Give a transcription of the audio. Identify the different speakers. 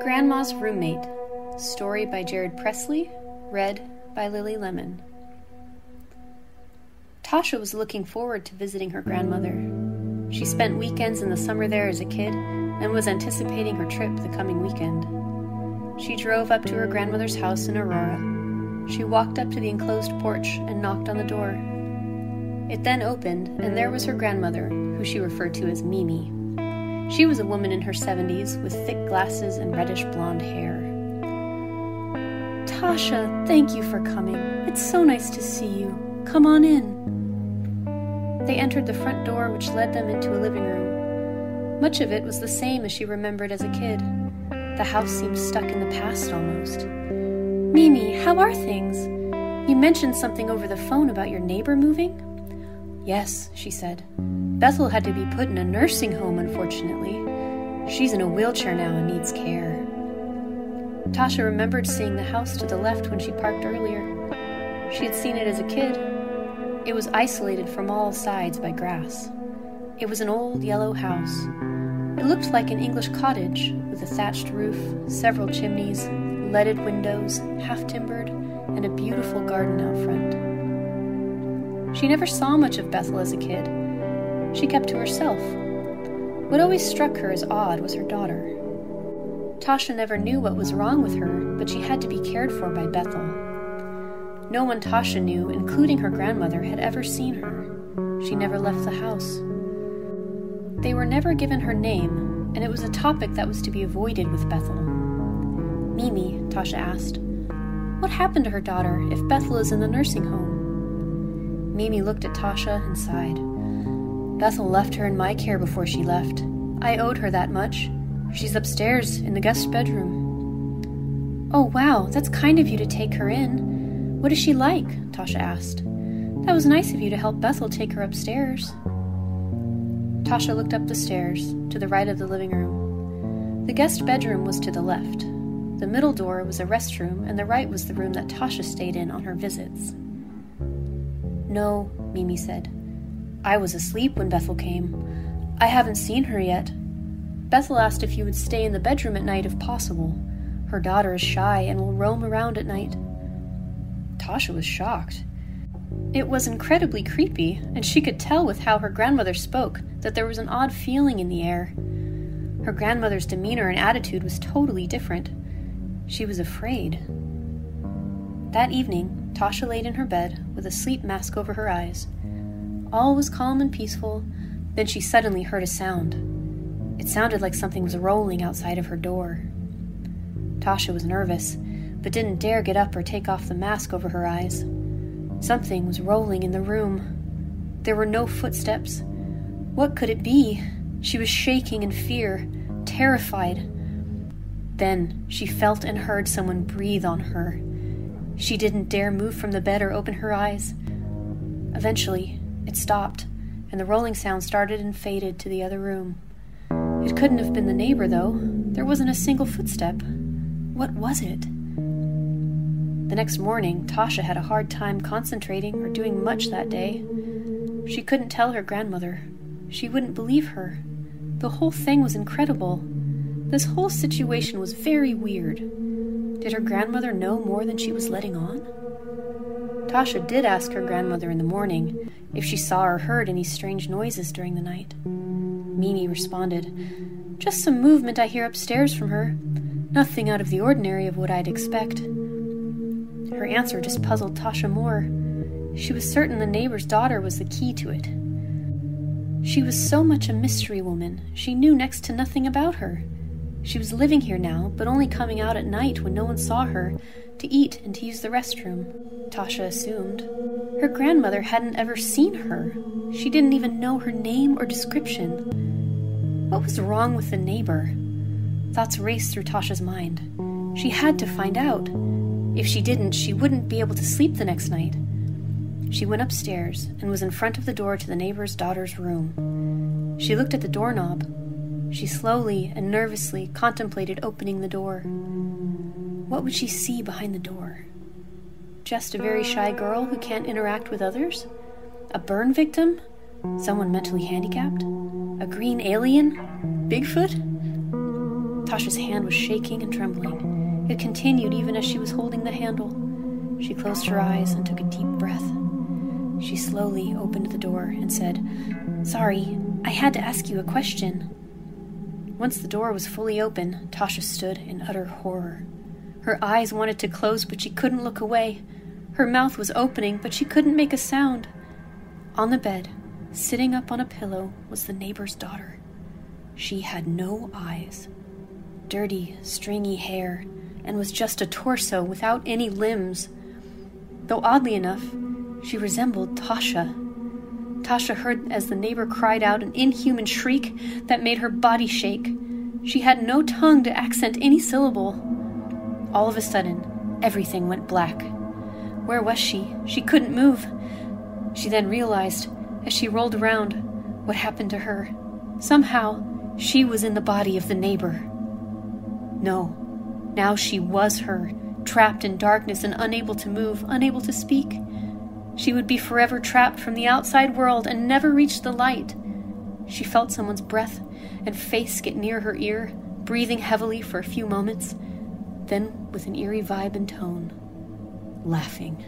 Speaker 1: Grandma's Roommate, story by Jared Presley, read by Lily Lemon. Tasha was looking forward to visiting her grandmother. She spent weekends in the summer there as a kid and was anticipating her trip the coming weekend. She drove up to her grandmother's house in Aurora. She walked up to the enclosed porch and knocked on the door. It then opened, and there was her grandmother, who she referred to as Mimi. She was a woman in her 70s with thick glasses and reddish blonde hair. "Tasha, thank you for coming. It's so nice to see you. Come on in." They entered the front door, which led them into a living room. Much of it was the same as she remembered as a kid. The house seemed stuck in the past almost. "Mimi, how are things? You mentioned something over the phone about your neighbor moving?" "Yes," she said. "Bethel had to be put in a nursing home, unfortunately. She's in a wheelchair now and needs care." Tasha remembered seeing the house to the left when she parked earlier. She had seen it as a kid. It was isolated from all sides by grass. It was an old yellow house. It looked like an English cottage with a thatched roof, several chimneys, leaded windows, half-timbered, and a beautiful garden out front. She never saw much of Bethel as a kid. She kept to herself. What always struck her as odd was her daughter. Tasha never knew what was wrong with her, but she had to be cared for by Bethel. No one Tasha knew, including her grandmother, had ever seen her. She never left the house. They were never given her name, and it was a topic that was to be avoided with Bethel. "Mimi," Tasha asked, "what happened to her daughter if Bethel is in the nursing home?" Mimi looked at Tasha and sighed. "Bethel left her in my care before she left. I owed her that much. She's upstairs in the guest bedroom." "Oh, wow, that's kind of you to take her in. What is she like?" Tasha asked. "That was nice of you to help Bethel take her upstairs." Tasha looked up the stairs, to the right of the living room. The guest bedroom was to the left. The middle door was a restroom, and the right was the room that Tasha stayed in on her visits. "No," Mimi said. "I was asleep when Bethel came. I haven't seen her yet. Bethel asked if you would stay in the bedroom at night if possible. Her daughter is shy and will roam around at night." Tasha was shocked. It was incredibly creepy, and she could tell with how her grandmother spoke that there was an odd feeling in the air. Her grandmother's demeanor and attitude was totally different. She was afraid. That evening, Tasha laid in her bed with a sleep mask over her eyes. All was calm and peaceful. Then she suddenly heard a sound. It sounded like something was rolling outside of her door. Tasha was nervous, but didn't dare get up or take off the mask over her eyes. Something was rolling in the room. There were no footsteps. What could it be? She was shaking in fear, terrified. Then she felt and heard someone breathe on her. She didn't dare move from the bed or open her eyes. Eventually, it stopped, and the rolling sound started and faded to the other room. It couldn't have been the neighbor, though. There wasn't a single footstep. What was it? The next morning, Tasha had a hard time concentrating or doing much that day. She couldn't tell her grandmother. She wouldn't believe her. The whole thing was incredible. This whole situation was very weird. Did her grandmother know more than she was letting on? Tasha did ask her grandmother in the morning if she saw or heard any strange noises during the night. Mimi responded, "Just some movement I hear upstairs from her. Nothing out of the ordinary of what I'd expect." Her answer just puzzled Tasha more. She was certain the neighbor's daughter was the key to it. She was so much a mystery woman. She knew next to nothing about her. She was living here now, but only coming out at night when no one saw her, to eat and to use the restroom, Tasha assumed. Her grandmother hadn't ever seen her. She didn't even know her name or description. What was wrong with the neighbor? Thoughts raced through Tasha's mind. She had to find out. If she didn't, she wouldn't be able to sleep the next night. She went upstairs and was in front of the door to the neighbor's daughter's room. She looked at the doorknob. She slowly and nervously contemplated opening the door. What would she see behind the door? Just a very shy girl who can't interact with others? A burn victim? Someone mentally handicapped? A green alien? Bigfoot? Tasha's hand was shaking and trembling. It continued even as she was holding the handle. She closed her eyes and took a deep breath. She slowly opened the door and said, "Sorry, I had to ask you a question." Once the door was fully open, Tasha stood in utter horror. Her eyes wanted to close, but she couldn't look away. Her mouth was opening, but she couldn't make a sound. On the bed, sitting up on a pillow, was the neighbor's daughter. She had no eyes, dirty, stringy hair, and was just a torso without any limbs. Though oddly enough, she resembled Tasha. Tasha heard as the neighbor cried out an inhuman shriek that made her body shake. She had no tongue to accent any syllable. All of a sudden, everything went black. Where was she? She couldn't move. She then realized, as she rolled around, what happened to her. Somehow, she was in the body of the neighbor. No, now she was her, trapped in darkness and unable to move, unable to speak. She would be forever trapped from the outside world and never reach the light. She felt someone's breath and face get near her ear, breathing heavily for a few moments, then with an eerie vibe and tone, laughing.